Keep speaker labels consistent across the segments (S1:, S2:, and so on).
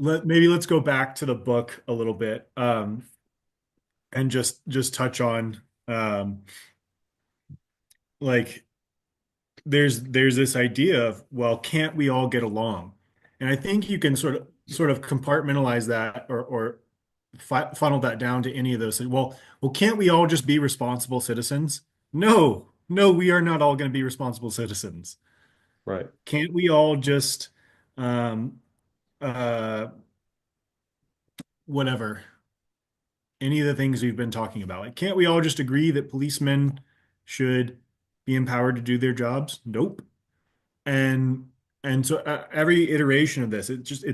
S1: let's go back to the book a little bit, and just touch on, like there's this idea of, well, can't we all get along? And I think you can sort of compartmentalize that, or funnel that down to any of those things. Well, can't we all just be responsible citizens? No, no, we are not all going to be responsible citizens.
S2: Right.
S1: Can't we all just, um, uh, whatever, any of the things we've been talking about? Like, can't we all just agree that policemen should be empowered to do their jobs? Nope. And and so, every iteration of this,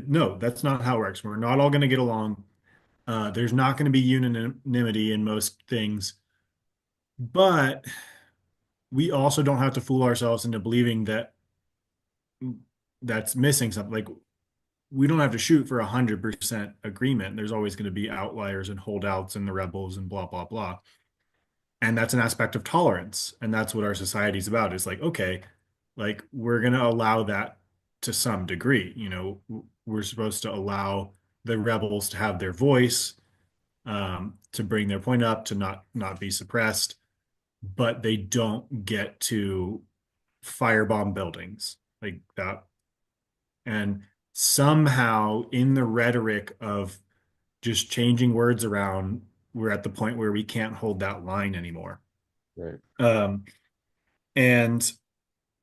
S1: no, that's not how it works. We're not all going to get along. There's not going to be unanimity in most things, but we also don't have to fool ourselves into believing that that's missing something. Like, we don't have to shoot for 100% agreement. There's always going to be outliers and holdouts and the rebels and blah blah blah. And that's an aspect of tolerance, and that's what our society is about. It's like, okay, like, we're going to allow that to some degree. We're supposed to allow the rebels to have their voice, to bring their point up, to not be suppressed, but they don't get to firebomb buildings like that. And somehow, in the rhetoric of just changing words around, we're at the point where we can't hold that line anymore.
S2: Right.
S1: Um, and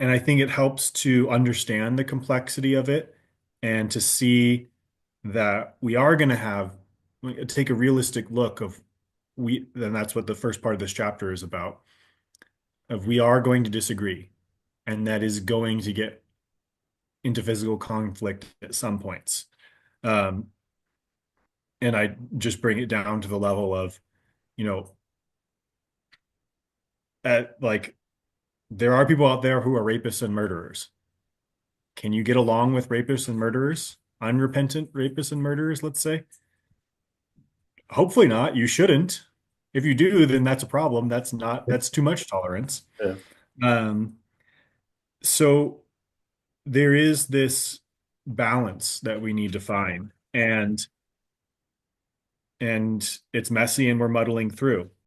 S1: and I think it helps to understand the complexity of it, and to see that we are going to have, like, take a realistic look of, then that's what the first part of this chapter is about, of we are going to disagree, and that is going to get into physical conflict at some points. Um, and I just bring it down to the level of, you know, like, there are people out there who are rapists and murderers. Can you get along with rapists and murderers? Unrepentant rapists and murderers, let's say? Hopefully not. You shouldn't. If you do, then that's a problem. That's too much tolerance.
S2: Yeah.
S1: Um, so there is this balance that we need to find, and it's messy, and we're muddling through.